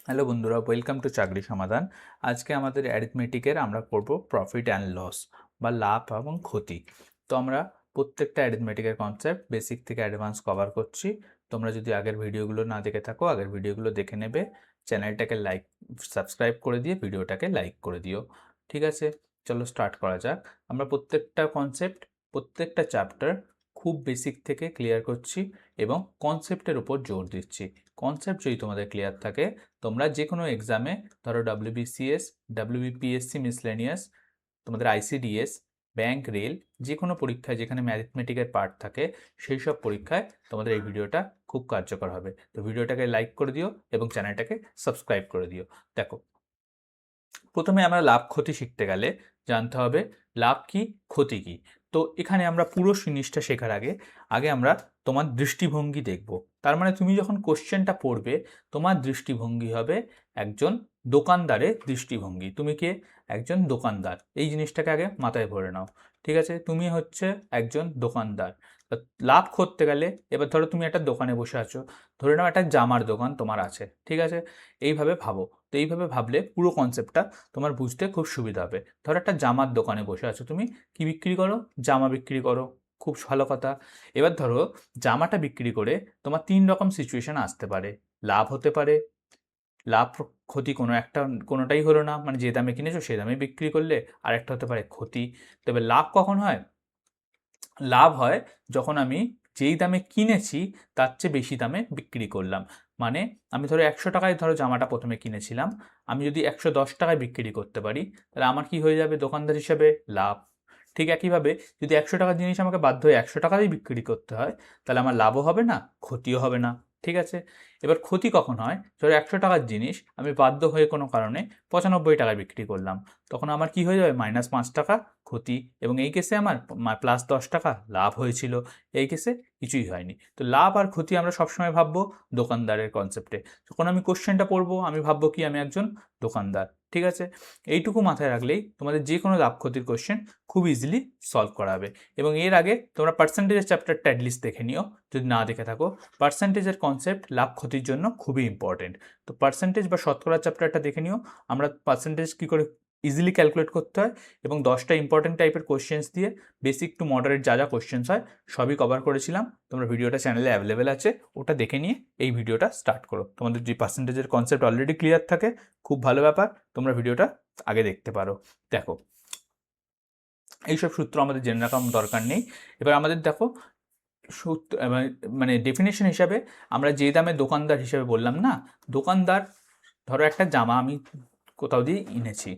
Hello বন্ধুরা, welcome to চাকরি সমাধান। আজকে আমাদের অ্যারিথমেটিকের আমরা করব প্রফিট অ্যান্ড লস বা লাভ এবং ক্ষতি। তো আমরা প্রত্যেকটা অ্যারিথমেটিকের কনসেপ্ট বেসিক থেকে অ্যাডভান্স কভার করছি। তোমরা যদি আগের ভিডিওগুলো না দেখে থাকো, আগের ভিডিওগুলো দেখে নেবে। চ্যানেলটাকে সাবস্ক্রাইব করে দিয়ে ভিডিওটাকে লাইক করে দিও। ঠিক আছে, চলো স্টার্ট করা যাক। আমরা প্রত্যেকটা কনসেপ্ট, প্রত্যেকটা চ্যাপ্টার খুব বেসিক থেকে ক্লিয়ার করছি এবং কনসেপ্টের উপর জোর দিচ্ছি। কনসেপ্ট যদি তোমাদের ক্লিয়ার থাকে, তোমরা যে কোনো এক্সামে, ধরো WBCS, WBPSC মিসলেনিয়াস, তোমাদের ICDS, ব্যাংক, রেল, যে কোনো পরীক্ষায় যেখানে ম্যাথমেটিকের পার্ট থাকে সেই সব পরীক্ষায় তোমাদের এই ভিডিওটা খুব কার্যকর হবে। তো ভিডিওটাকে লাইক করে দিও এবং চ্যানেলটাকে সাবস্ক্রাইব করে দিও। দেখো, প্রথমে আমরা লাভ ক্ষতি শিখতে গেলে জানতে হবে লাভ কি, ক্ষতি কি। তো এখানে আমরা পুরো জিনিসটা শেখার আগে আগে আমরা তোমার দৃষ্টিভঙ্গি দেখব। তার মানে তুমি যখন কোশ্চেনটা পড়বে, তোমার দৃষ্টিভঙ্গি হবে একজন দোকানদারের দৃষ্টিভঙ্গি। তুমি কে? একজন দোকানদার। এই জিনিসটাকে আগে মাথায় ভরে নাও। ঠিক আছে, তুমি হচ্ছে একজন দোকানদার। লাভ করতে গেলে, এবার ধরো তুমি একটা দোকানে বসে আছো, ধরে নাও একটা জামার দোকান তোমার আছে। ঠিক আছে, এইভাবে ভাবো। তো এইভাবে ভাবলে পুরো কনসেপ্টটা তোমার বুঝতে খুব সুবিধা হবে। ধরো একটা জামার দোকানে বসে আছো, তুমি কি বিক্রি করো? জামা বিক্রি করো। খুব ভালো কথা। এবার ধরো জামাটা বিক্রি করে তোমার 3 রকম সিচুয়েশন আসতে পারে। লাভ হতে পারে, লাভ ক্ষতি কোনোটাই হলো না, মানে যে দামে কিনেছো সে দামে বিক্রি করলে। আরেকটা হতে পারে ক্ষতি। তবে লাভ কখন হয়? লাভ হয় যখন আমি যেই দামে কিনেছি তার চেয়ে বেশি দামে বিক্রি করলাম। মানে আমি ধরো 100 টাকায় ধরো জামাটা প্রথমে কিনেছিলাম, আমি যদি 110 টাকায় বিক্রি করতে পারি, তাহলে আমার কি হয়ে যাবে দোকানদার হিসেবে? লাভ। ঠিক একইভাবে যদি 100 টাকার জিনিস আমাকে বাধ্য হয়ে 100 টাকাতেই বিক্রি করতে হয়, তাহলে আমার লাভও হবে না, ক্ষতিও হবে না। ঠিক আছে, এবার ক্ষতি কখন হয়? ধরো 100 টাকার জিনিস আমি বাধ্য হয়ে কোনো কারণে 95 টাকায় বিক্রি করলাম, তখন আমার কি হয়ে যাবে? -5 টাকা ক্ষতি। এবং এই কেসে আমার +10 টাকা লাভ হয়েছিল। এই কেসে কিছুই হয়নি। তো লাভ আর ক্ষতি আমরা সবসময় ভাববো দোকানদারের কনসেপ্টে। যখন আমি কোশ্চেনটা পড়বো, আমি ভাববো কি আমি একজন দোকানদার। ঠিক আছে, এইটুকু মাথায় রাখলেই তোমাদের যে কোনো লাভ ক্ষতির কোশ্চেন খুব ইজিলি সলভ করা হবে। এবং এর আগে তোমরা পার্সেন্টেজের চ্যাপ্টারটা অ্যাটলিস্ট দেখে নিও যদি না দেখে থাকো। পার্সেন্টেজের কনসেপ্ট লাভ ক্ষতির জন্য খুবই ইম্পর্টেন্ট। তো পার্সেন্টেজ বা শতকরা চ্যাপ্টারটা দেখে নিও। আমরা পার্সেন্টেজ কী করে ইজিলি ক্যালকুলেট করতে হয় এবং 10টা ইম্পর্টেন্ট টাইপের কোশ্চেন্স দিয়ে বেসিক টু মডারেট যা যা কোশ্চেন্স হয় সবই কভার করেছিলাম। তোমরা ভিডিওটা চ্যানেলে অ্যাভেলেবেল আছে, ওটা দেখে নিয়ে এই ভিডিওটা স্টার্ট করো। তোমাদের যে পার্সেন্টেজের কনসেপ্ট অলরেডি ক্লিয়ার থাকে, খুব ভালো ব্যাপার, তোমরা ভিডিওটা আগে দেখতে পারো। দেখো, এইসব সূত্র আমাদের জেনে রাখা দরকার নেই। এবার আমাদের দেখো সূত্র, মানে ডেফিনেশন হিসাবে আমরা যে দামে দোকানদার হিসেবে বললাম না, দোকানদার, ধরো একটা জামা আমি কোথাও দিয়ে এনেছি,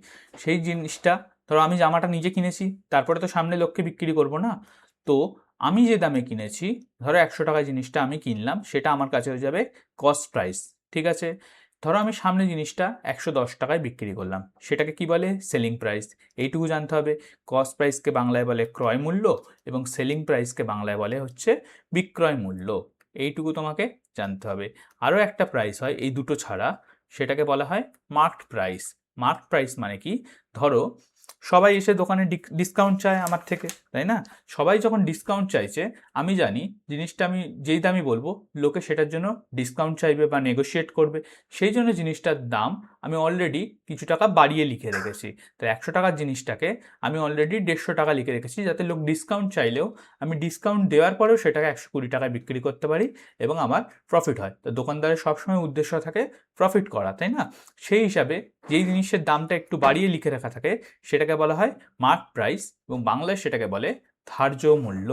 সেই জিনিসটা, ধরো আমি জামাটা নিজে কিনেছি, তারপরে তো সামনে লোককে বিক্রি করব না। তো আমি যে দামে কিনেছি, ধরো 100 টাকায় জিনিসটা আমি কিনলাম, সেটা আমার কাছে হয়ে যাবে কস্ট প্রাইস। ঠিক আছে, ধরো আমি সামনে জিনিসটা 110 টাকায় বিক্রি করলাম, সেটাকে কি বলে? Selling price. এইটুকু জানতে হবে। কস্ট প্রাইসকে বাংলায় বলে ক্রয় মূল্য এবং সেলিং প্রাইসকে বাংলায় বলে হচ্ছে বিক্রয় মূল্য। এইটুকু তোমাকে জানতে হবে। আরও একটা প্রাইস হয় এই দুটো ছাড়া, সেটাকে বলা হয় মার্কড প্রাইস। মার্কড প্রাইস মানে কি? ধরো সবাই এসে দোকানে ডিসকাউন্ট চায় আমার থেকে, তাই না? সবাই যখন ডিসকাউন্ট চাইছে, আমি জানি জিনিসটা আমি যেই দামই বলবো লোকে সেটার জন্য ডিসকাউন্ট চাইবে বা নেগোশিয়েট করবে। সেই জন্য জিনিসটার দাম আমি অলরেডি কিছু টাকা বাড়িয়ে লিখে রেখেছি। তো 100 টাকার জিনিসটাকে আমি অলরেডি 150 টাকা লিখে রেখেছি, যাতে লোক ডিসকাউন্ট চাইলেও আমি ডিসকাউন্ট দেওয়ার পরেও সেটাকে 120 টাকায় বিক্রি করতে পারি এবং আমার প্রফিট হয়। তো দোকানদারের সবসময় উদ্দেশ্য থাকে প্রফিট করা, তাই না? সেই হিসাবে যেই জিনিসের দামটা একটু বাড়িয়ে লিখে রাখা থাকে সেটাকে বলা হয় মার্ক প্রাইস এবং বাংলায় সেটাকে বলে ধার্য মূল্য।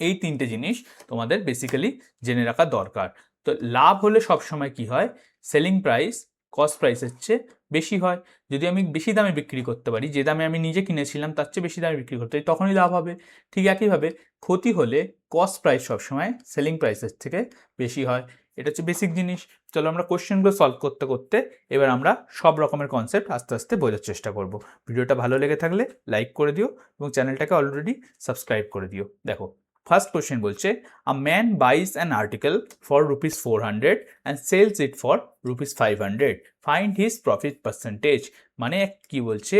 এই তিনটে জিনিস তোমাদের বেসিক্যালি জেনে রাখা দরকার। তো লাভ হলে সবসময় কি হয়? সেলিং প্রাইস কস্ট প্রাইসের চেয়ে বেশি হয়। যদি আমি বেশি দামে বিক্রি করতে পারি, যে দামে আমি নিজে কিনেছিলাম তার চেয়ে বেশি দামে বিক্রি করতে পারি, তখনই লাভ হবে। ঠিক একইভাবে ক্ষতি হলে কস্ট প্রাইস সবসময় সেলিং প্রাইসের থেকে বেশি হয়। এটা হচ্ছে বেসিক জিনিস। চলো আমরা কোশ্চেনগুলো সলভ করতে করতে এবার আমরা সব রকমের কনসেপ্ট আস্তে আস্তে বোঝার চেষ্টা করব। ভিডিওটা ভালো লেগে থাকলে লাইক করে দিও এবং চ্যানেলটাকে অলরেডি সাবস্ক্রাইব করে দিও। দেখো, ফার্স্ট কোশ্চেন বলছে, a man buys an article for ₹400 and sells it for ₹500, find his profit percentage. মানে কি বলছে?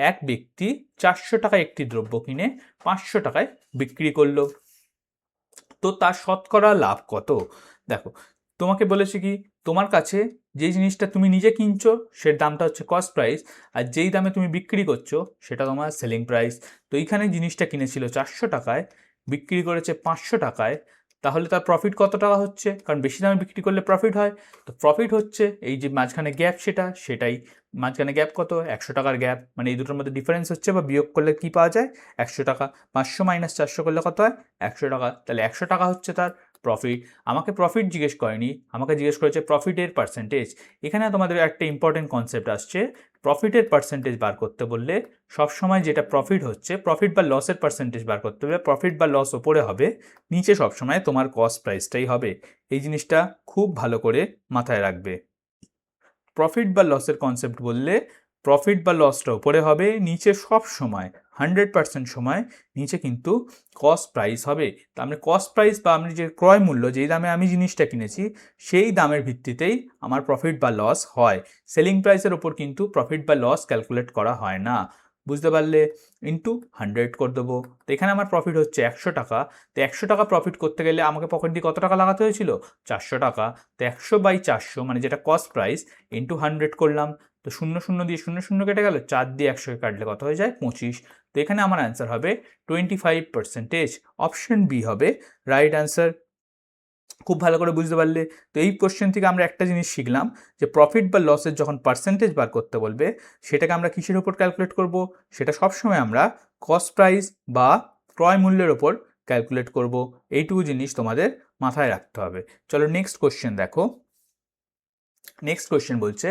এক ব্যক্তি 400 টাকায় একটি দ্রব্য কিনে 500 টাকায় বিক্রি করলো, তো তার শতকরা লাভ কত? দেখো, তোমাকে বলেছে কি তোমার কাছে যেই জিনিসটা তুমি নিজে কিনছো সের দামটা হচ্ছে কস্ট প্রাইস, আর যেই দামে তুমি বিক্রি করছো সেটা তোমার সেলিং প্রাইস। তো এইখানে জিনিসটা কিনেছিল 400 টাকায়, বিক্রি করেছে 500 টাকায়, তাহলে তার প্রফিট কত টাকা হচ্ছে? কারণ বেশি দামে বিক্রি করলে প্রফিট হয়, তো প্রফিট হচ্ছে এই যে মাঝখানে গ্যাপ সেটাই। মাঝখানে গ্যাপ কত? 100 টাকার গ্যাপ, মানে এই দুটোর মধ্যে ডিফারেন্স হচ্ছে বা বিয়োগ করলে কি পাওয়া যায়? 100 টাকা। 500 মাইনাস 400 করলে কত হয়? 100 টাকা। তাহলে 100 টাকা হচ্ছে তার প্রফিট। আমাকে প্রফিট জিজ্ঞেস করেনি, আমাকে জিজ্ঞেস করেছে প্রফিটের পার্সেন্টেজ। এখানে তোমাদের একটা ইম্পর্টেন্ট কনসেপ্ট আসছে, প্রফিটের পার্সেন্টেজ বার করতে বললে সবসময় যেটা প্রফিট হচ্ছে, প্রফিট বা লসের পার্সেন্টেজ বার করতে বললে প্রফিট বা লস ওপরে হবে, নিচে সবসময় তোমার কস্ট প্রাইসটাই হবে। এই জিনিসটা খুব ভালো করে মাথায় রাখবে। প্রফিট বা লসের কনসেপ্ট বললে প্রফিট বা লসটা উপরে হবে, নিচে সব সময় 100% সময় নিচে কিন্তু কস্ট প্রাইস হবে। তার মানে কস্ট প্রাইস বা আমি যে ক্রয় মূল্য, যেই দামে আমি জিনিসটা কিনেছি সেই দামের ভিত্তিতেই আমার প্রফিট বা লস হয়। সেলিং প্রাইসের ওপর কিন্তু প্রফিট বা লস ক্যালকুলেট করা হয় না। বুঝতে পারলে? ইন্টু 100 করে দেবো। তো এখানে আমার প্রফিট হচ্ছে 100 টাকা। তো 100 টাকা প্রফিট করতে গেলে আমাকে পকেট দিয়ে কত টাকা লাগাতে হয়েছিল? 400 টাকা। তো 100/400 মানে যেটা কস্ট প্রাইস ইন্টু 100 করলাম। তো 0 দিয়ে 0 কেটে গেল, 4 দিয়ে 100 কাটলে কত হয়ে যায়? 25। তো এখানে আমার অ্যান্সার হবে 25%। অপশন বি হবে রাইট অ্যান্সার। খুব ভালো করে বুঝতে পারলে? তো এই কোশ্চেন থেকে আমরা একটা জিনিস শিখলাম যে প্রফিট বা লসের যখন পার্সেন্টেজ বার করতে বলবে সেটাকে আমরা কিসের উপর ক্যালকুলেট করব? সেটা সবসময় আমরা কস্ট প্রাইস বা ক্রয় মূল্যের ওপর ক্যালকুলেট করব। এইটুকু জিনিস তোমাদের মাথায় রাখতে হবে। চলো নেক্সট কোশ্চেন দেখো। নেক্সট কোয়েশ্চেন বলছে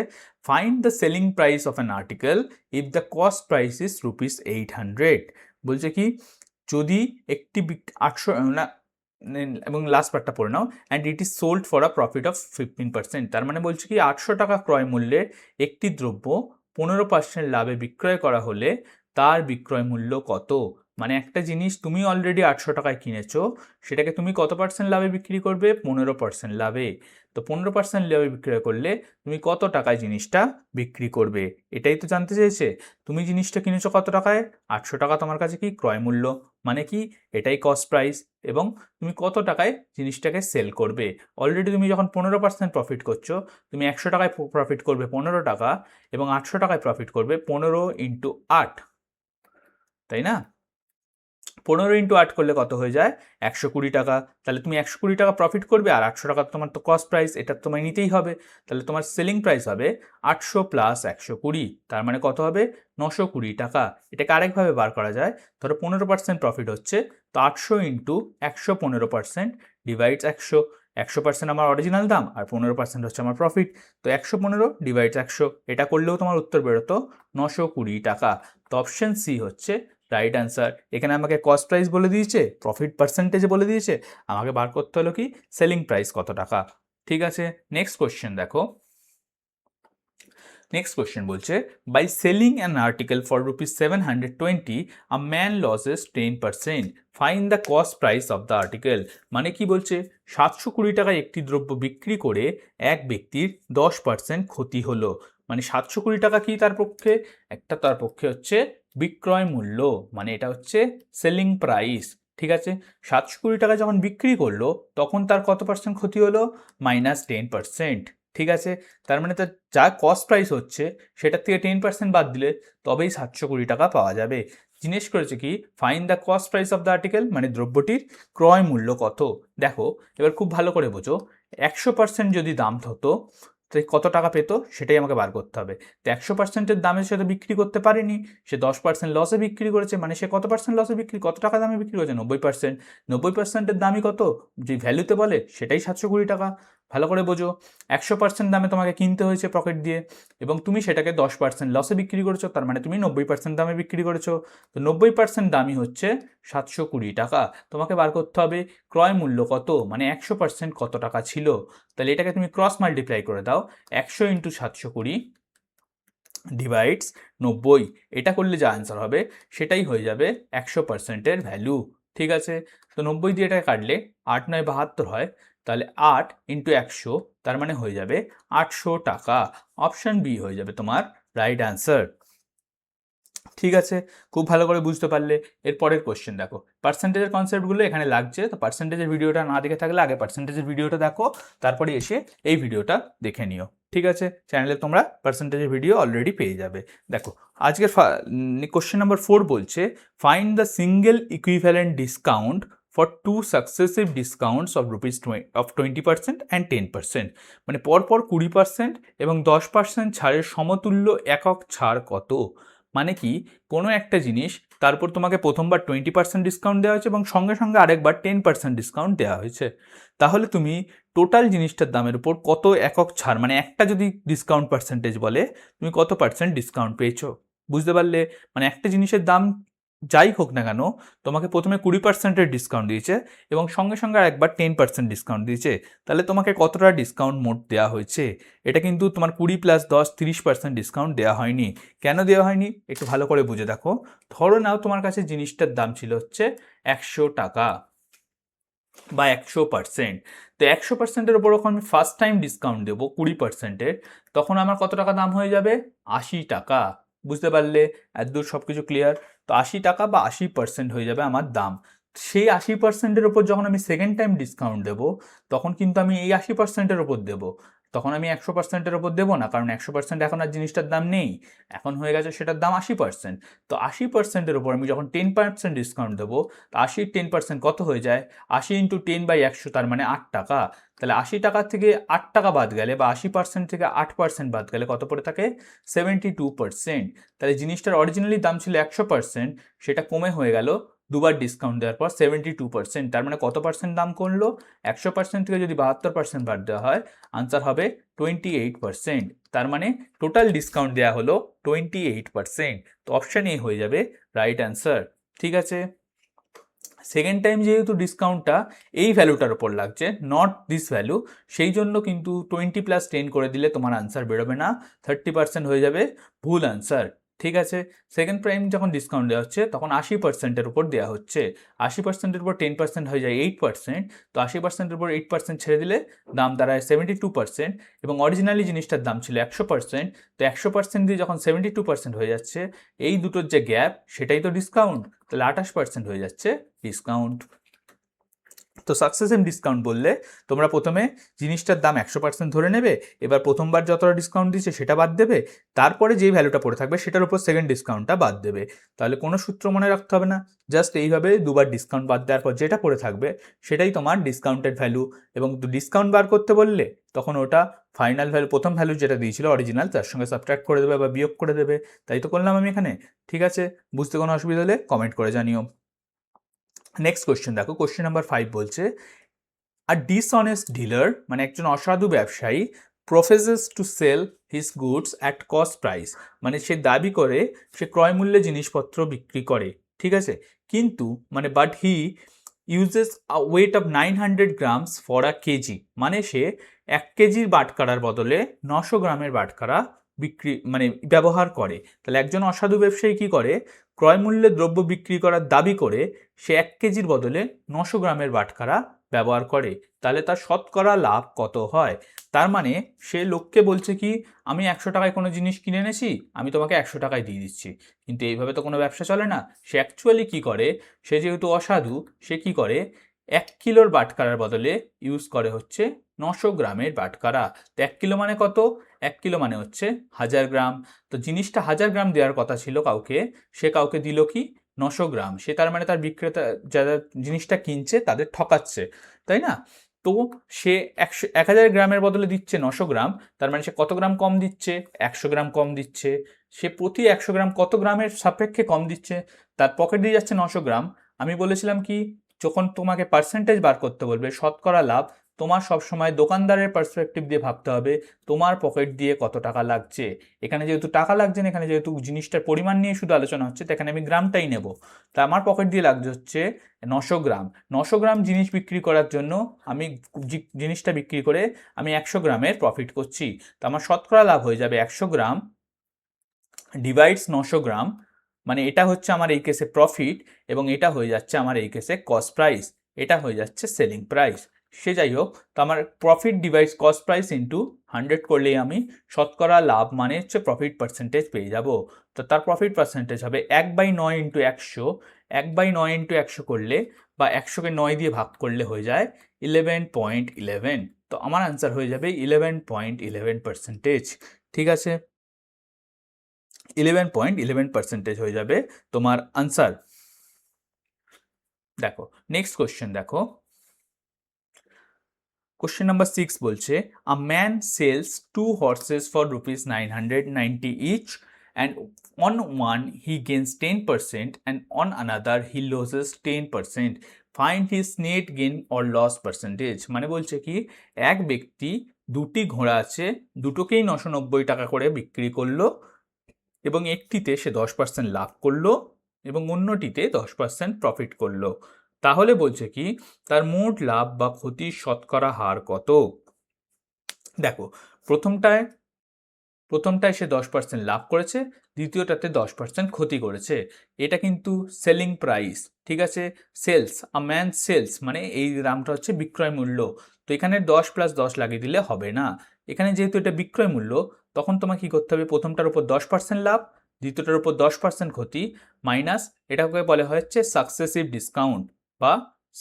find the selling price of an article if the cost price is ₹800। বলছে কি যদি একটি 800 না, এবং লাস্ট পার্টটা পড়ে নাও, and it is sold for a profit of 15%। তার মানে বলছে কি 800 টাকা ক্রয় মূল্যে একটি দ্রব্য 15% লাভে বিক্রয় করা হলে তার বিক্রয় মূল্য কত? মানে একটা জিনিস তুমি অলরেডি 800 টাকায় কিনেছো, সেটাকে তুমি কত পার্সেন্ট লাভে বিক্রি করবে? 15% লাভে। তো 15% লাভে বিক্রয় করলে তুমি কত টাকায় জিনিসটা বিক্রি করবে? এটাই তো জানতে চেয়েছে। তুমি জিনিসটা কিনেছো কত টাকায়? 800 টাকা তোমার কাছে কি ক্রয় মূল্য, মানে কি এটাই কস্ট প্রাইস, এবং তুমি কত টাকায় জিনিসটাকে সেল করবে। অলরেডি তুমি যখন 15% প্রফিট করছো, তুমি 100 টাকায় প্রফিট করবে 15 টাকা, এবং 800 টাকায় প্রফিট করবে 15 ইন্টু 8, তাই না? 15 ইন্টু 8 করলে কত হয়ে যায়? 120 টাকা। তাহলে তুমি 120 টাকা প্রফিট করবে, আর 800 টাকা তোমার তো কস্ট প্রাইস, এটা তোমায় নিতেই হবে। তাহলে তোমার সেলিং প্রাইস হবে 800 প্লাস 120, তার মানে কত হবে? 920 টাকা। এটাকে আরেকভাবে বার করা যায়, ধরো 15% প্রফিট হচ্ছে, তো 800 ইন্টু 100 15% ডিভাইডস 100। 100% আমার অরিজিনাল দাম আর 15% হচ্ছে আমার প্রফিট। তো 115 ডিভাইডস 100, এটা করলেও তোমার উত্তর বেরোতো 920 টাকা। তো অপশন সি হচ্ছে রাইট অ্যান্সার। এখানে আমাকে কস্ট প্রাইস বলে দিয়েছে, প্রফিট পার্সেন্টেজ বলে দিয়েছে, আমাকে বার করতে হলো কি সেলিং প্রাইস কত টাকা। ঠিক আছে, নেক্সট কোশ্চেন দেখো। নেক্সট কোশ্চেন বলছে by selling an article for ₹720 a man loses 10%, find the cost price of the article. মানে কি বলছে? 720 টাকায় একটি দ্রব্য বিক্রি করে এক ব্যক্তির 10% ক্ষতি হলো। মানে 720 টাকা কি তার পক্ষে? তার পক্ষে হচ্ছে বিক্রয় মূল্য, মানে এটা হচ্ছে সেলিং প্রাইস। ঠিক আছে, 720 টাকা যখন বিক্রি করলো তখন তার কত পার্সেন্ট ক্ষতি হলো? -10%। ঠিক আছে, তার মানে তার যা কস্ট প্রাইস হচ্ছে সেটার থেকে 10% বাদ দিলে তবেই 720 টাকা পাওয়া যাবে। জিজ্ঞেস করেছে কি find the cost price of the article, মানে দ্রব্যটির ক্রয় মূল্য কত। দেখো এবার খুব ভালো করে বোঝো, 100% যদি দাম হতো তো কত টাকা পেতো সেটাই আমাকে বার করতে হবে। তো 100%-এর দামে সে তো বিক্রি করতে পারেনি, সে 10% লসে বিক্রি করেছে, মানে সে কত পার্সেন্ট লসে কত টাকা দামে বিক্রি করেছে? 90%। 90%-এর দামই কত? যে ভ্যালুতে বলে সেটাই 720 টাকা। ভালো করে বোঝো, 100% দামে তোমাকে কিনতে হয়েছে পকেট দিয়ে, এবং তুমি সেটাকে 10% লসে বিক্রি করেছো, তার মানে তুমি 90% দামে বিক্রি করেছো। তো 90% দামই হচ্ছে 720 টাকা। তোমাকে বার করতে হবে ক্রয় মূল্য কত, মানে 100% কত টাকা ছিল। তাহলে এটাকে তুমি ক্রস মাল্টিপ্লাই করে দাও, 100 ইন্টু 720 ডিভাইডস 90। এটা করলে যা অ্যান্সার হবে সেটাই হয়ে যাবে 100%-এর ভ্যালু। ঠিক আছে, তো 90 দিয়ে এটাকে কাটলে 8 9 72 হয়, তাহলে 8 ইন্টু 100, তার মানে হয়ে যাবে 800 টাকা। অপশন বি হয়ে যাবে তোমার রাইট অ্যান্সার। ঠিক আছে, খুব ভালো করে বুঝতে পারলে। এর পরের কোশ্চেন দেখো, পার্সেন্টেজের কনসেপ্টগুলো এখানে লাগছে, তো পার্সেন্টেজের ভিডিওটা না দেখে থাকলে আগে পার্সেন্টেজের ভিডিওটা দেখো, তারপরে এসে এই ভিডিওটা দেখে নিও। ঠিক আছে, চ্যানেলে তোমরা পার্সেন্টেজের ভিডিও অলরেডি পেয়ে যাবে। দেখো আজকের কোশ্চেন নাম্বার 4 বলছে, find the single equivalent discount for two successive discounts of of 20% and 10%। মানে পরপর 20% এবং 10% ছাড়ের সমতুল্য একক ছাড় কত? মানে কি, কোনো একটা জিনিস তারপর তোমাকে প্রথমবার 20% ডিসকাউন্ট দেওয়া হয়েছে এবং সঙ্গে সঙ্গে আরেকবার 10% ডিসকাউন্ট দেওয়া হয়েছে, তাহলে তুমি টোটাল জিনিসটার দামের উপর কত একক ছাড়, মানে একটা যদি ডিসকাউন্ট পার্সেন্টেজ বলে তুমি কত পার্সেন্ট ডিসকাউন্ট পেয়েছো? বুঝতে পারলে? মানে একটা জিনিসের দাম যাই হোক না কেন, তোমাকে প্রথমে 20%-এর ডিসকাউন্ট দিয়েছে এবং সঙ্গে সঙ্গে আরেকবার 10% ডিসকাউন্ট দিয়েছে, তাহলে তোমাকে কতটা ডিসকাউন্ট মোট দেওয়া হয়েছে? এটা কিন্তু তোমার 20 + 10 30% ডিসকাউন্ট দেওয়া হয়নি। কেন দেওয়া হয়নি একটু ভালো করে বুঝে দেখো। ধরো নাও তোমার কাছে জিনিসটার দাম ছিল হচ্ছে 100 টাকা বা 100%, তো 100%-এর উপর যখন আমি ফার্স্ট টাইম ডিসকাউন্ট দেবো 20%-এর, তখন আমার কত টাকা দাম হয়ে যাবে? 80 টাকা। বুঝতে পারলে? এতদূর সব কিছু ক্লিয়ার? তো 80 টাকা বা 80% হয়ে যাবে আমার দাম। সেই 80%-এর উপর যখন আমি সেকেন্ড টাইম ডিসকাউন্ট দেবো, তখন কিন্তু আমি এই 80%-এর উপর দেবো, তখন আমি 100%-এর উপর দেবো না, কারণ 100% এখন আর জিনিসটার দাম নেই, এখন হয়ে গেছে সেটার দাম 80%। তো 80%-এর উপর আমি যখন 10% ডিসকাউন্ট দেবো, তো 80 10% কত হয়ে যায়? 80 × 10/100, তার মানে 8 টাকা। তাহলে 80 টাকার থেকে 8 টাকা বাদ গেলে বা 80% থেকে 8% বাদ গেলে কত পড়ে থাকে? 72%। তাহলে জিনিসটার অরিজিনালি দাম ছিল 100%, সেটা কমে হয়ে গেল দুবার ডিসকাউন্ট দেওয়ার পর 72%। তার মানে কত পার্সেন্ট দাম কমলো? 100% থেকে যদি 72% বাদ দেওয়া হয়, আনসার হবে 28%। তার মানে টোটাল ডিসকাউন্ট দেওয়া হলো 28%। তো অপশান এ হয়ে যাবে রাইট অ্যান্সার। ঠিক আছে, সেকেন্ড টাইম যেহেতু ডিসকাউন্টটা এই ভ্যালুটার উপর লাগছে, নট দিস ভ্যালু, সেই জন্য কিন্তু 20 + 10 করে দিলে তোমার আনসার বেরোবে না, 30% হয়ে যাবে ভুল আনসার। ঠিক আছে, সেকেন্ড টাইম যখন ডিসকাউন্ট দেওয়া হচ্ছে তখন 80%-এর উপর দেওয়া হচ্ছে, 80%-এর উপর 10% হয়ে যায় 8%, তো 80%-এর উপর 8% ছেড়ে দিলে দাম দাঁড়ায় 72%, এবং অরিজিনালি জিনিসটার দাম ছিল 100%, তো 100% দিয়ে যখন 72% হয়ে যাচ্ছে, এই দুটোর যে গ্যাপ সেটাই তো ডিসকাউন্ট, তাহলে 28% হয়ে যাচ্ছে ডিসকাউন্ট। তো সাকসেসিভ ডিসকাউন্ট বললে তোমরা প্রথমে জিনিসটার দাম 100% ধরে নেবে, এবার প্রথমবার যতটা ডিসকাউন্ট দিচ্ছে সেটা বাদ দেবে, তারপরে যেই ভ্যালুটা পড়ে থাকবে সেটার উপর সেকেন্ড ডিসকাউন্টটা বাদ দেবে। তাহলে কোনো সূত্র মনে রাখতে হবে না, জাস্ট এইভাবে দুবার ডিসকাউন্ট বাদ দেওয়ার পর যেটা পড়ে থাকবে সেটাই তোমার ডিসকাউন্টেড ভ্যালু, এবং ডিসকাউন্ট বার করতে বললে তখন ওটা ফাইনাল ভ্যালু, প্রথম ভ্যালু যেটা দিয়েছিল অরিজিনাল, তার সঙ্গে সাবট্রাক্ট করে দেবে বা বিয়োগ করে দেবে। তাই তো করলাম আমি এখানে। ঠিক আছে, বুঝতে কোনো অসুবিধা হলে কমেন্ট করে জানিও। নেক্সট কোশ্চেন দেখো, কোশ্চেন নাম্বার 5 বলছে, আ ডিসঅনেস্ট ডিলার, মানে একজন অসাধু ব্যবসায়ী, professes to sell his goods at cost price, মানে সে দাবি করে সে ক্রয় মূল্যে জিনিসপত্র বিক্রি করে, ঠিক আছে, কিন্তু মানে but he uses a weight of 900 grams for a KG, মানে সে 1 কেজির বাটখারার বদলে 900 গ্রামের বাটখারা বিক্রি মানে ব্যবহার করে। তাহলে একজন অসাধু ব্যবসায়ী কী করে? ক্রয় মূল্যে দ্রব্য বিক্রি করার দাবি করে সে 1 কেজির বদলে 900 গ্রামের বাটখারা ব্যবহার করে, তাহলে তার শতকরা লাভ কত হয়? তার মানে সে লোককে বলছে কি, আমি 100 টাকায় কোনো জিনিস কিনে এনেছি, আমি তোমাকে 100 টাকায় দিয়ে দিচ্ছি, কিন্তু এইভাবে তো কোনো ব্যবসা চলে না। সে অ্যাকচুয়ালি কী করে, সে যেহেতু অসাধু, সে কী করে 1 কিলোর বাটখারার বদলে ইউজ করে হচ্ছে 900 গ্রামের বাটখারা। তো 1 কিলো মানে কত? 1 কিলো মানে হচ্ছে 1000 গ্রাম। তো জিনিসটা 1000 গ্রাম দেওয়ার কথা ছিল কাউকে, সে কাউকে দিল কি 900 গ্রাম। সে তার মানে তার বিক্রেতা যারা জিনিসটা কিনছে তাদের ঠকাচ্ছে, তাই না? তো সে 1000 গ্রামের বদলে দিচ্ছে 900 গ্রাম, তার মানে সে কত গ্রাম কম দিচ্ছে? 100 গ্রাম কম দিচ্ছে। সে প্রতি 100 গ্রাম কত গ্রামের সাপেক্ষে কম দিচ্ছে? তার পকেট দিয়ে যাচ্ছে 900 গ্রাম। আমি বলেছিলাম কি, যখন তোমাকে পার্সেন্টেজ বার করতে বলবে, শতকরা লাভ, তোমার সবসময় দোকানদারের পার্সপেক্টিভ দিয়ে ভাবতে হবে তোমার পকেট দিয়ে কত টাকা লাগছে। এখানে যেহেতু টাকা লাগছে না, এখানে যেহেতু জিনিসটার পরিমাণ নিয়ে শুধু আলোচনা হচ্ছে, তো এখানে আমি গ্রামটাই নেব। তা আমার পকেট দিয়ে লাগছে হচ্ছে 900 গ্রাম। 900 গ্রাম জিনিস বিক্রি করার জন্য আমি জিনিসটা বিক্রি করে আমি 100 গ্রামের প্রফিট করছি। তো আমার শতকরা লাভ হয়ে যাবে 100 গ্রাম ডিভাইডস 900 গ্রাম, মানে এটা হচ্ছে আমার এই কেসে প্রফিট, এবং এটা হয়ে যাচ্ছে আমার এই কেসে কস্ট প্রাইস, এটা হয়ে যাচ্ছে সেলিং প্রাইস। সে যাই হোক, তো আমার profit divides cost price into 100 করলেই আমি শতকরা লাভ মানে হচ্ছে প্রফিট পার্সেন্টেজ পেয়ে যাব। তো তার প্রফিট পার্সেন্টেজ হবে 1/9 ইন্টু 100, 1/9 ইন্টু 100 করলে বা 100কে 9 দিয়ে ভাগ করলে হয়ে যায় 11.11। তো আমার আনসার হয়ে যাবে 11.11%। ঠিক আছে, 11.11% হয়ে যাবে তোমার আনসার। দেখো নেক্সট কোশ্চেন দেখো, কোশ্চেন নাম্বার 6 বলছে a man sells 2 horses for rupees 990 each and on one he gains 10% and on another he loses 10%. Find his net gain or loss percentage। মানে বলছে কি এক ব্যক্তি দুটি ঘোড়া আছে, দুটোকেই 990 টাকা করে বিক্রি করলো এবং একটিতে সে 10% লাভ করলো এবং অন্যটিতে 10% প্রফিট করলো। তাহলে বলছে কি তার মোট লাভ বা ক্ষতির শতকরা হার কত। দেখো প্রথমটায় সে 10% লাভ করেছে, দ্বিতীয়টাতে 10% ক্ষতি করেছে। এটা কিন্তু সেলিং প্রাইস, ঠিক আছে। সেলস, আ ম্যান সেলস মানে এই দামটা হচ্ছে বিক্রয় মূল্য। তো এখানে 10 + 10 লাগিয়ে দিলে হবে না। এখানে যেহেতু এটা বিক্রয় মূল্য, তখন তোমাকে কি করতে হবে, প্রথমটার উপর 10% লাভ, দ্বিতীয়টার উপর 10% ক্ষতি, মাইনাস এটাকে বলা হচ্ছে সাকসেসিভ ডিসকাউন্ট বা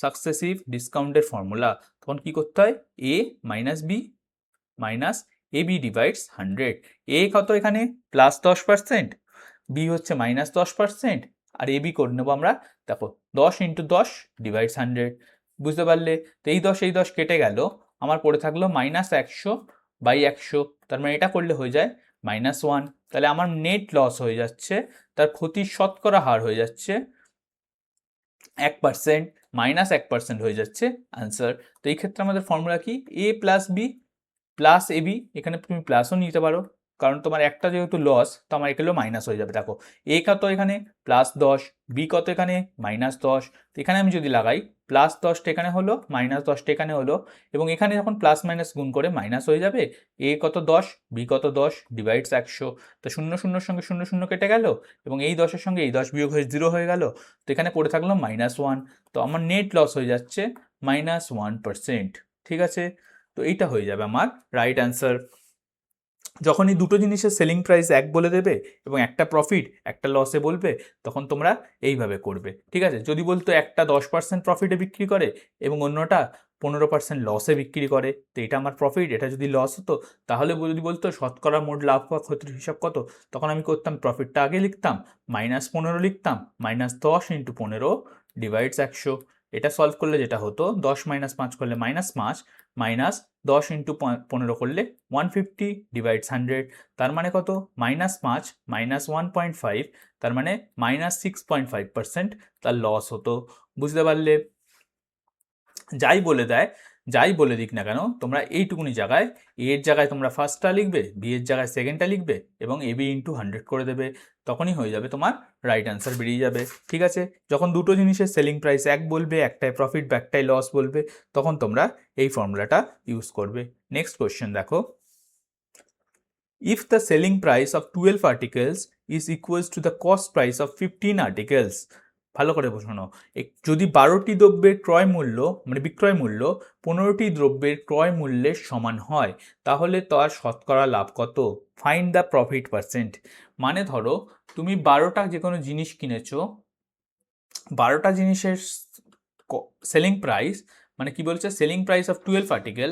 সাকসেসিভ ডিসকাউন্টের ফর্মুলা। তখন কি করতে হয়, A minus B minus AB divides 100। A কত এখানে +10%, বি হচ্ছে -10%, আর এবি করে নেবো আমরা। দেখো 10 × 10 ডিভাইডস 100, বুঝতে পারলে। তো এই 10 কেটে গেল, আমার পড়ে থাকলো -100/100। তার মানে এটা করলে হয়ে যায় -1। তাহলে আমার নেট লস হয়ে যাচ্ছে, তার ক্ষতির শতকরা হার হয়ে যাচ্ছে 1%, -1% হয়ে যাচ্ছে আনসার। তো এই ক্ষেত্রে আমাদের ফর্মুলা কি, এ প্লাস বি প্লাস এবি। এখানে তুমি প্লাসও নিতে পারো, কারণ তোমার একটা যেহেতু লস, তো আমার এখানেও মাইনাস হয়ে যাবে। দেখো এ কত এখানে +10, বি কত এখানে -10। তো এখানে আমি যদি লাগাই +10টা এখানে হলো, -10টা এখানে হলো, এবং এখানে যখন প্লাস মাইনাস গুণ করে মাইনাস হয়ে যাবে। এ কত 10, বি কত 10 ডিভাইডস 100। তো 0 0 সঙ্গে 0 0 কেটে গেল, এবং এই 10-এর সঙ্গে এই 10 বিয়োগ হয়ে 0 হয়ে গেল। তো এখানে পড়ে থাকলো -1। তো আমার নেট লস হয়ে যাচ্ছে -1%। ঠিক আছে, তো এইটা হয়ে যাবে আমার রাইট অ্যান্সার। যখনই দুটো জিনিসের সেলিং প্রাইস এক বলে দেবে এবং একটা প্রফিট একটা লসে বলবে, তখন তোমরা এইভাবে করবে। ঠিক আছে, যদি বলতো একটা 10% প্রফিটে বিক্রি করে এবং অন্যটা 15% লসে বিক্রি করে, তো এটা আমার প্রফিট, এটা যদি লস হতো, তাহলে যদি বলতো শতকরা মোট লাভ বা ক্ষতির হিসাব কত, তখন আমি করতাম প্রফিটটা আগে লিখতাম, -15 লিখতাম, -10 × 15 ডিভাইডস 100। এটা সলভ করলে যেটা হতো, 10 - 5 করলে -5, মাইনাস 10 × 15 করলে 150 ডিভাইডস 100। তার মানে কত, -5 -1.5, তার মানে -6.5% তার লস হতো। বুঝতে পারলে। যাই বলে দেয়, যাই বলে দিক না কেন, তোমরা এইটুকুনি জায়গায় এ এর জায়গায় তোমরা ফার্স্টটা লিখবে, বি এর জায়গায় সেকেন্ডটা লিখবে এবং এবি × 100 করে দেবে, তখনই হয়ে যাবে তোমার রাইট অ্যান্সার বেরিয়ে যাবে। ঠিক আছে, যখন দুটো জিনিসের সেলিং প্রাইস এক বলবে, একটাই প্রফিট বা একটাই লস বলবে, তখন তোমরা এই ফর্মুলাটা ইউজ করবে। নেক্সট কোয়েশ্চেন দেখো, if the selling price of 12 articles is equals to the cost price of 15 articles। ভালো করে শোনো, যদি 12টি দ্রব্যের ক্রয় মূল্য মানে বিক্রয় মূল্য 15টি দ্রব্যের ক্রয় মূল্যের সমান হয়, তাহলে তার শতকরা লাভ কত। Find the profit percent. মানে ধরো তুমি 12টা যে কোনো জিনিস কিনেছো, 12টা জিনিসের সেলিং প্রাইস, মানে কি বলছে, selling price of 12 article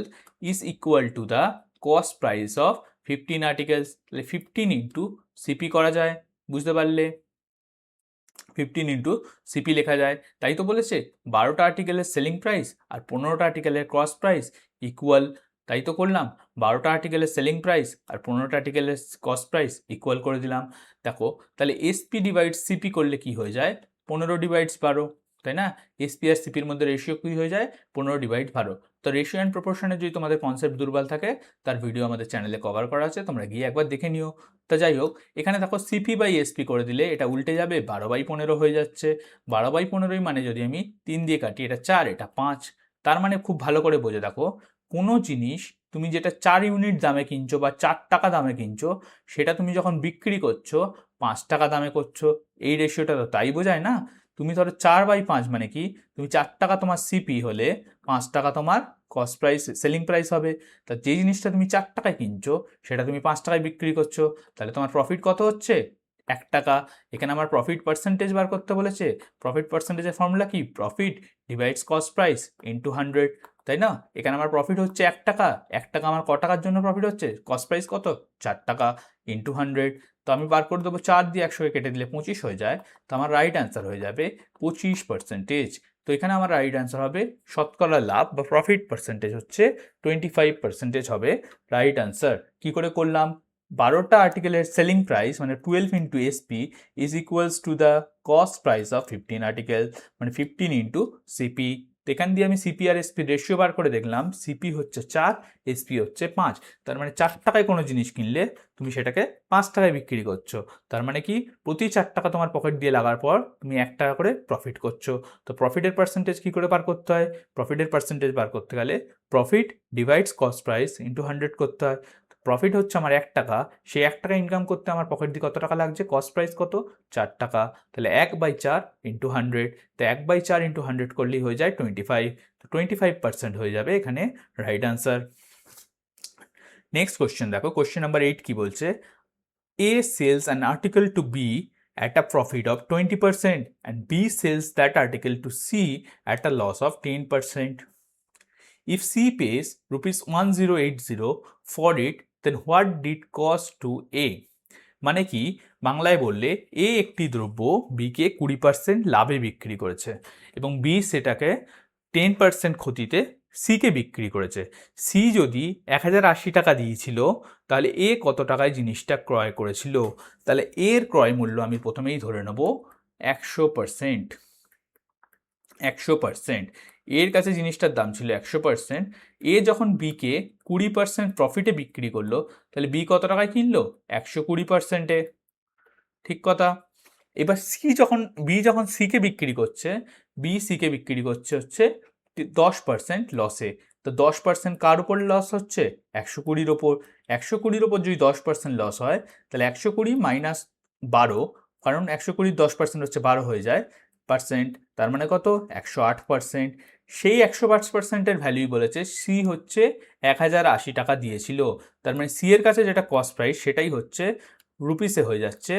is equal to the cost price of 15 articles. তাহলে 15 × সিপি করা যায়, বুঝতে পারলে। 15 × সিপি লেখা যায়, তাই তো বলেছে 12টা আর্টিকেলের সেলিং প্রাইস আর 15টা আর্টিকেলের কস্ট প্রাইস ইকুয়াল। তাই তো করলাম, 12টা আর্টিকেলের সেলিং প্রাইস আর 15টা আর্টিকেলের কস্ট প্রাইস ইকুয়াল করে দিলাম। দেখো তাহলে এসপি ডিভাইডস সিপি করলে কি হয়ে যায়, 15 ডিভাইডস 12, তাই না। এসপি আর সিপির মধ্যে রেশিও কি হয়ে যায়, 15 ডিভাইড 12। তো রেশিও অ্যান্ড প্রপোর্শনের যদি তোমাদের কনসেপ্ট দুর্বল থাকে, তার ভিডিও আমাদের চ্যানেলে কভার করা আছে, তোমরা গিয়ে একবার দেখে নিও। তো যাই হোক, এখানে দেখো CP/SP করে দিলে এটা উল্টে যাবে, 12/15 হয়ে যাচ্ছে। 12/15 মানে যদি আমি 3 দিয়ে কাটি, এটা 4, এটা 5। তার মানে খুব ভালো করে বোঝে দেখো, কোনো জিনিস তুমি যেটা 4 ইউনিট দামে কিনছো বা 4 টাকা দামে কিনছো, সেটা তুমি যখন বিক্রি করছো 5 টাকা দামে করছো। এই রেশিওটা তো তাই বোঝায় না। তুমি ধরো 4/5 মানে কি, তুমি 4 টাকা তোমার সিপি হলে 5 টাকা তোমার কস্ট প্রাইস সেলিং প্রাইস হবে। তা যে জিনিসটা তুমি 4 টাকায় কিনছো সেটা তুমি 5 টাকায় বিক্রি করছো, তাহলে তোমার প্রফিট কত হচ্ছে? 1 টাকা। এখানে আমার প্রফিট পার্সেন্টেজ বার করতে বলেছে। প্রফিট পার্সেন্টেজের ফর্মুলা কি? Profit divides cost price into 100, তাই না? এখানে আমার প্রফিট হচ্ছে 1 টাকা। 1 টাকা আমার ক টাকার জন্য প্রফিট হচ্ছে? কস্ট প্রাইস কত? 4 টাকা ইন্টু 100। তো আমি বার করে দেবো 4 দিয়ে 100 কেটে দিলে 25 হয়ে যায়। তো আমার রাইট অ্যান্সার হয়ে যাবে 25%। তো এখানে আমার রাইট অ্যান্সার হবে শতকরা লাভ বা প্রফিট পার্সেন্টেজ হচ্ছে 25% হবে রাইট অ্যান্সার। কি করে করলাম? 12টা আর্টিকেলের সেলিং প্রাইস মানে 12 into SP is equals to the cost price of 15 article মানে 15 ইন্টু সিপি। তো এখান দিয়ে আমি সিপি আর এসপি রেশিও বার করে দেখলাম, সিপি হচ্ছে 4, এসপি হচ্ছে 5। তার মানে 4 টাকায় কোনো জিনিস কিনলে তুমি সেটাকে 5 টাকায় বিক্রি করছো। তার মানে কি প্রতি 4 টাকা তোমার পকেট দিয়ে লাগার পর তুমি 1 টাকা করে প্রফিট করছো। তো প্রফিটের পার্সেন্টেজ কি করে বার করতে হয়? প্রফিটের পার্সেন্টেজ বার করতে গেলে profit divides cost price into 100 করতে হয়। প্রফিট হচ্ছে আমার 1 টাকা, সেই 1 টাকা ইনকাম করতে আমার পকেট দিয়ে কত টাকা লাগছে? কস্ট প্রাইস কত? 4 টাকা। তাহলে 1/4 ইন্টু 100। তো 1/4 ইন্টু 100 করলেই হয়ে যায় 25। তো 25% হয়ে যাবে এখানে রাইট অ্যান্সার। নেক্সট কোশ্চেন দেখো, কোশ্চেন নাম্বার 8 কি বলছে? A sells an article to B at a profit of 20% and B sells that article to C at a loss of 10%. If C pays rupees 1080 for it, then what did cost to A? মানে কি, বাংলায় বললে এ একটি দ্রব্য বিকে 20% লাভে বিক্রি করেছে এবং বি সেটাকে 10% ক্ষতিতে সিকে বিক্রি করেছে। সি যদি 1080 টাকা দিয়েছিল তাহলে এ কত টাকায় জিনিসটা ক্রয় করেছিল? তাহলে এর ক্রয় মূল্য আমি প্রথমেই ধরে নেব 100%। 100%। এর কাছে জিনিসটার দাম ছিল 100%। এ যখন বিকে 20% প্রফিটে বিক্রি করলো তাহলে বি কত টাকায় কিনলো? 120%-এ। ঠিক কথা। এবার বি যখন সিকে বিক্রি করছে, বি সিকে বিক্রি করছে হচ্ছে 10% লসে। তো 10% কার উপর লস হচ্ছে? 120-র ওপর। 120-র ওপর যদি 10% লস হয় তাহলে 120 মাইনাস 12, কারণ 120 10% হচ্ছে 12 হয়ে যায় পার্সেন্ট, তার মানে কত? 108%। সেই 108%-এর ভ্যালুই বলেছে সি হচ্ছে 1080 টাকা দিয়েছিল। তার মানে সি এর কাছে যেটা কস্ট প্রাইস সেটাই হচ্ছে রুপিসে হয়ে যাচ্ছে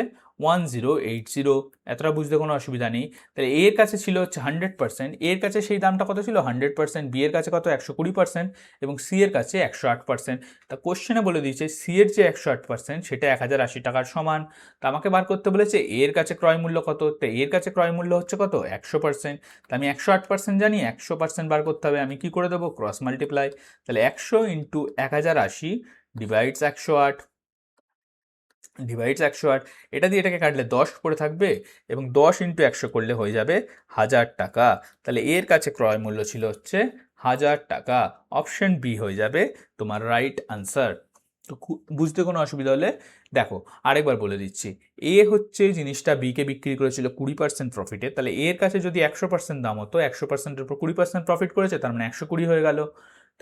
1080। এতটা বুঝতে কোনো অসুবিধা নেই। তাহলে এর কাছে ছিল হচ্ছে 100%, এর কাছে সেই দামটা কত ছিল? 100%। বি এর কাছে কত? 120% এবং সি এর কাছে 108%। তা কোশ্চেনে বলে দিয়েছে সি এর যে 108% সেটা 1080 টাকার সমান। তা আমাকে বার করতে বলেছে এর কাছে ক্রয় মূল্য কত? তো এর কাছে ক্রয় মূল্য হচ্ছে কত? 100%। তা আমি 108% জানি, 100% বার করতে হবে। আমি কি করে দেবো? Cross multiply. তাহলে 100 ইন্টু 1080 ডিভাইডস 108 ডিভাইডস 108। এটা দিয়ে এটাকে কাটলে 10 পড়ে থাকবে এবং 10 ইন্টু 100 করলে হয়ে যাবে 1000 টাকা। তাহলে এর কাছে ক্রয় মূল্য ছিল হচ্ছে 1000 টাকা। অপশন বি হয়ে যাবে তোমার রাইট আনসার। তো বুঝতে কোনো অসুবিধা হলে দেখো আরেকবার বলে দিচ্ছি। এ হচ্ছে জিনিসটা বিকে বিক্রি করেছিল 20% প্রফিটে, তাহলে এর কাছে যদি 100% দাম হতো, 100%-এর উপর 20% প্রফিট করেছে, তার মানে 120 হয়ে গেল,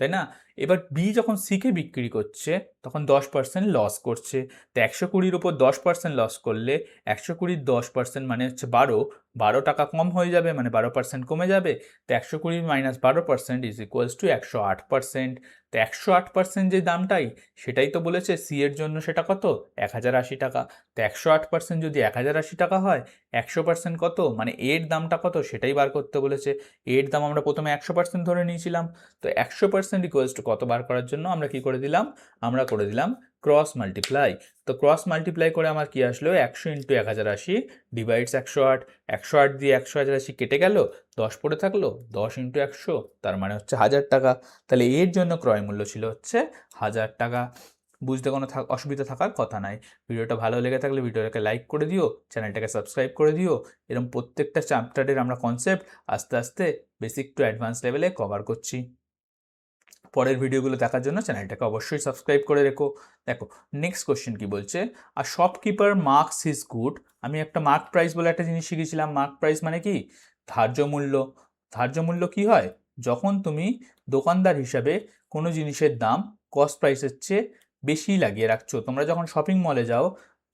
তাই না? এবার বি যখন সিকে বিক্রি করছে তখন 10% লস করছে। তো 120-র উপর 10% লস করলে 120-র 10% মানে হচ্ছে 12 টাকা কম হয়ে যাবে, মানে 12% কমে যাবে। তো 120 মাইনাস 12% ইজ ইকুয়ালস টু 108%। তো 108% যে দামটাই সেটাই তো বলেছে সি এর জন্য সেটা কত? 1080 টাকা। তো 108% যদি 1080 টাকা হয়, 100% কত? মানে এর দামটা কত সেটাই বার করতে বলেছে। এর দাম আমরা প্রথমে 100% ধরে নিয়েছিলাম। তো 100% ইকুয়ালস টু কত বার করার জন্য আমরা কি করে দিলাম? আমরা করে দিলাম ক্রস মাল্টিপ্লাই। তো ক্রস মাল্টিপ্লাই করে আমার কি আসলো? 100 ইন্টু 1080 ডিভাইডস 108। 108 দিয়ে 1080 কেটে গেল, 10 পড়ে থাকলো, 10 ইন্টু 100 তার মানে হচ্ছে 1000 টাকা। তাহলে এর জন্য ক্রয় মূল্য ছিল হচ্ছে 1000 টাকা। বুঝতে কোনো অসুবিধা থাকার কথা নাই। ভিডিওটা ভালো লেগে থাকলে ভিডিওটাকে লাইক করে দিও, চ্যানেলটাকে সাবস্ক্রাইব করে দিও। এরকম প্রত্যেকটা চ্যাপ্টারের আমরা কনসেপ্ট আস্তে আস্তে বেসিক টু অ্যাডভান্স লেভেলে কভার করছি। পরের ভিডিওগুলো দেখার জন্য চ্যানেলটাকে অবশ্যই সাবস্ক্রাইব করে রেখো। দেখো নেক্সট কোশ্চেন কি বলছে? আর শপকিপার মার্কস হিজ গুড। আমি একটা মার্ক প্রাইস বলে একটা জিনিস শিখেছিলাম। মার্ক প্রাইস মানে কি? ধার্য মূল্য। ধার্য মূল্য কি হয়? যখন তুমি দোকানদার হিসাবে কোনো জিনিসের দাম কস্ট প্রাইসের চেয়ে বেশি লাগিয়ে রাখছো। তোমরা যখন শপিং মলে যাও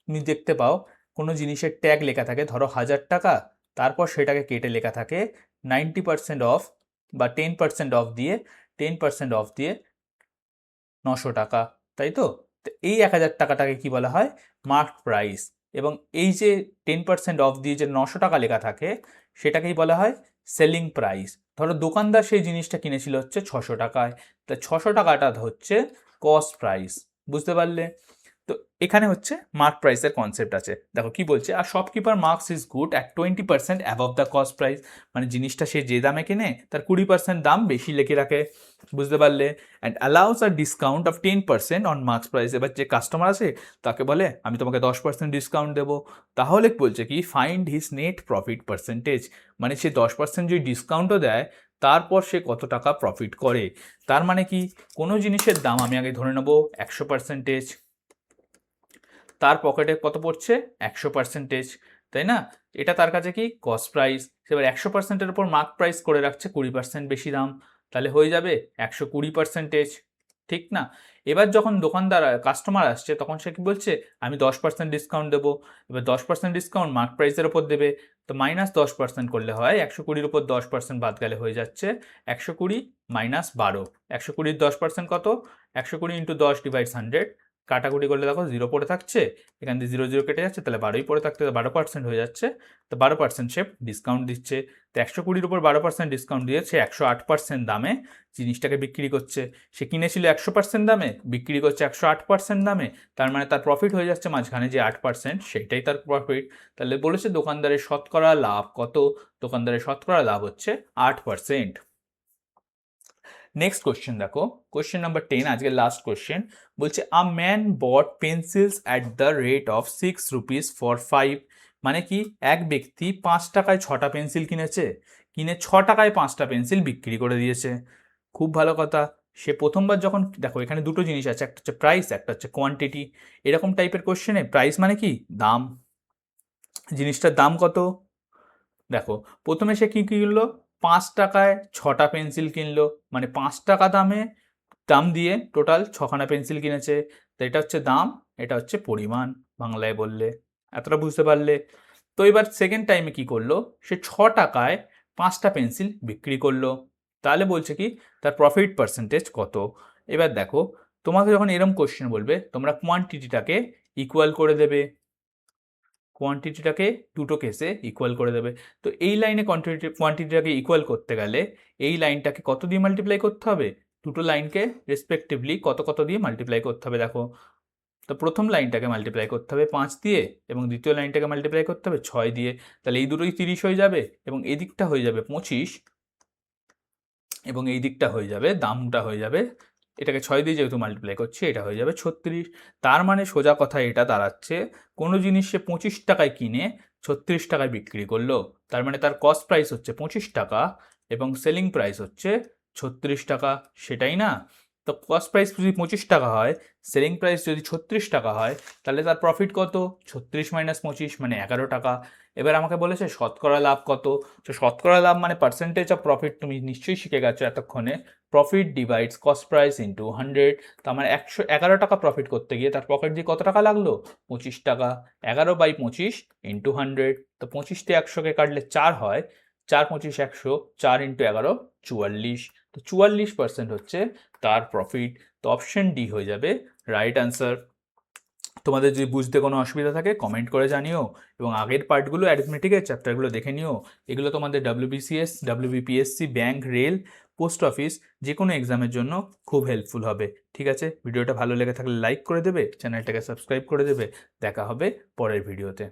তুমি দেখতে পাও কোনো জিনিসের ট্যাগ লেখা থাকে ধরো 1000 টাকা, তারপর সেটাকে কেটে লেখা থাকে 90% অফ বা 10% অফ দিয়ে 10% অফ দিয়ে 900 টাকা, তাই তো? তো এই 1000 টাকাটাকে কি বলা হয়? Marked price. এবং এই যে 10% অফ দিয়ে যে 900 টাকা লেখা থাকে সেটাকেই বলা হয় সেলিং প্রাইস। ধরো দোকানদার সেই জিনিসটা কিনেছিল হচ্ছে 600 টাকায়, তা 600 টাকাটা হচ্ছে কস্ট প্রাইস। বুঝতে পারলে? তো এখানে হচ্ছে মার্ক প্রাইসের কনসেপ্ট আছে। দেখো কি বলছে, আর shopkeeper marks his good at 20% above the cost price. মানে জিনিসটা সে যে দামে কেনে তার 20% দাম বেশি লিখে রাখে। বুঝতে পারলে? And allows a discount of 10% on marks price. এবার যে কাস্টমার আছে তাকে বলে আমি তোমাকে 10% ডিসকাউন্ট দেবো। তাহলে বলছে কি find his net profit percentage. মানে সে 10% যদি ডিসকাউন্টও দেয় তারপর সে কত টাকা প্রফিট করে। তার মানে কি, কোনো জিনিসের দাম আমি আগে ধরে নেবো 100%, তার পকেটে কত পড়ছে 100%, তাই না? এটা তার কাছে কি কস্ট প্রাইস। এবার 100%-এর উপর মার্ক প্রাইস করে রাখছে 20% বেশি দাম, তাহলে হয়ে যাবে 120%, ঠিক না? এবার যখন দোকানদার কাস্টমার আসছে তখন সে কি বলছে আমি 10% ডিসকাউন্ট দেবো। এবার 10% ডিসকাউন্ট মার্ক প্রাইসের ওপর দেবে, তো -10% করলে হয় 120-র উপর 10% বাদ গেলে হয়ে যাচ্ছে 120 - 12। 120-র 10% কত? 120 × 10 / 100। কাটাকুটি করলে দেখো 0 পড়ে থাকছে, এখান দিয়ে 0 0 কেটে যাচ্ছে, তাহলে 12ই পড়ে থাকতে 12% হয়ে যাচ্ছে। তো 12% সে ডিসকাউন্ট দিচ্ছে। তো 120-র উপর 12% ডিসকাউন্ট দিয়ে সে 108% দামে জিনিসটাকে বিক্রি করছে। সে কিনেছিল 100% দামে, বিক্রি করছে 108% দামে। তার মানে তার প্রফিট হয়ে যাচ্ছে মাঝখানে যে 8%, সেইটাই তার প্রফিট। তাহলে বলেছে দোকানদারের শতকরা লাভ কত? দোকানদারের শতকরা লাভ হচ্ছে 8%। নেক্সট কোশ্চেন দেখো, কোশ্চেন নাম্বার 10, আজকের লাস্ট কোশ্চেন। বলছে a man bought pencils at the rate of 6 rupees for 5। মানে কি, এক ব্যক্তি 5 টাকায় 6টা পেন্সিল কিনেছে, কিনে 6 টাকায় 5টা পেন্সিল বিক্রি করে দিয়েছে। খুব ভালো কথা। সে প্রথমবার যখন, দেখো এখানে দুটো জিনিস আছে, একটা হচ্ছে প্রাইস, একটা হচ্ছে কোয়ান্টিটি। এরকম টাইপের কোশ্চেনে প্রাইস মানে কি দাম, জিনিসটার দাম কত। দেখো প্রথমে সে কি কিনলো, 5 টাকায় 6টা পেন্সিল কিনলো, মানে 5 টাকা দাম দিয়ে টোটাল 6খানা পেন্সিল কিনেছে। তো এটা হচ্ছে দাম, এটা হচ্ছে পরিমাণ বাংলায় বললে। এতটা বুঝতে পারলে? তো এবার সেকেন্ড টাইমে কি করলো, সে 6 টাকায় 5টা পেন্সিল বিক্রি করলো। তাহলে বলছে কি তার প্রফিট পার্সেন্টেজ কত। এবার দেখো তোমাকে যখন এরম কোশ্চেন বলবে তোমরা কোয়ান্টিটিটাকে ইকুয়াল করে দেবে, কোয়ান্টিটিটাকে দুটো কেসে ইকুয়াল করে দেবে। তো এই লাইনে কোয়ান্টিটিটাকে ইকুয়াল করতে গেলে এই লাইনটাকে কত দিয়ে মাল্টিপ্লাই করতে হবে, দুটো লাইনকে রেসপেক্টিভলি কত কত দিয়ে মাল্টিপ্লাই করতে হবে। দেখো তো প্রথম লাইনটাকে মাল্টিপ্লাই করতে হবে 5 দিয়ে, এবং দ্বিতীয় লাইনটাকে মাল্টিপ্লাই করতে হবে 6 দিয়ে। তাহলে এই দুটোই 30 হয়ে যাবে, এবং এই দিকটা হয়ে যাবে 25, এবং এই দিকটা হয়ে যাবে, দামটা হয়ে যাবে, এটাকে 6 দিয়ে যেহেতু মাল্টিপ্লাই করছি এটা হয়ে যাবে 36। তার মানে সোজা কথা এটা দাঁড়াচ্ছে, কোনো জিনিস সে 25 টাকায় কিনে 36 টাকায় বিক্রি করলো, তার মানে তার কস্ট প্রাইস হচ্ছে 25 টাকা এবং সেলিং প্রাইস হচ্ছে 36 টাকা। সেটাই না? তো কস্ট প্রাইস যদি 25 টাকা হয়, সেলিং প্রাইস যদি 36 টাকা হয়, তাহলে তার প্রফিট কত? 36 - 25 মানে 11 টাকা। এবার আমাকে বলেছে শতকরা লাভ কত। তো শতকরা লাভ মানে পার্সেন্টেজ অফ প্রফিট, তুমি নিশ্চয়ই শিখে গেছো এতক্ষণে। Profit divides cost price into 100। তো আমার 111 টাকা প্রফিট করতে গিয়ে তার পকেট দিয়ে কত টাকা লাগলো? 25 টাকা। 11/25 ইন্টু 100। তো 25 দিয়ে 100কে কাটলে 4 হয়, 4 25 100, 4 ইন্টু 11 44। তো 44% হচ্ছে তার প্রফিট। তো অপশন ডি হয়ে যাবে রাইট অ্যান্সার। তোমাদের যদি বুঝতে কোনো অসুবিধা থাকে কমেন্ট করে জানিও, এবং আগের পার্টগুলো অ্যারিথমেটিকের চ্যাপ্টারগুলো দেখে নিও। এগুলো তোমাদের WBCS, WBPSC, bank, rail, post office যে কোনো এক্সামের জন্য খুব হেল্পফুল হবে। ঠিক আছে, ভিডিওটা ভালো লেগে থাকলে লাইক করে দেবে, চ্যানেলটাকে সাবস্ক্রাইব করে দেবে। দেখা হবে পরের ভিডিওতে।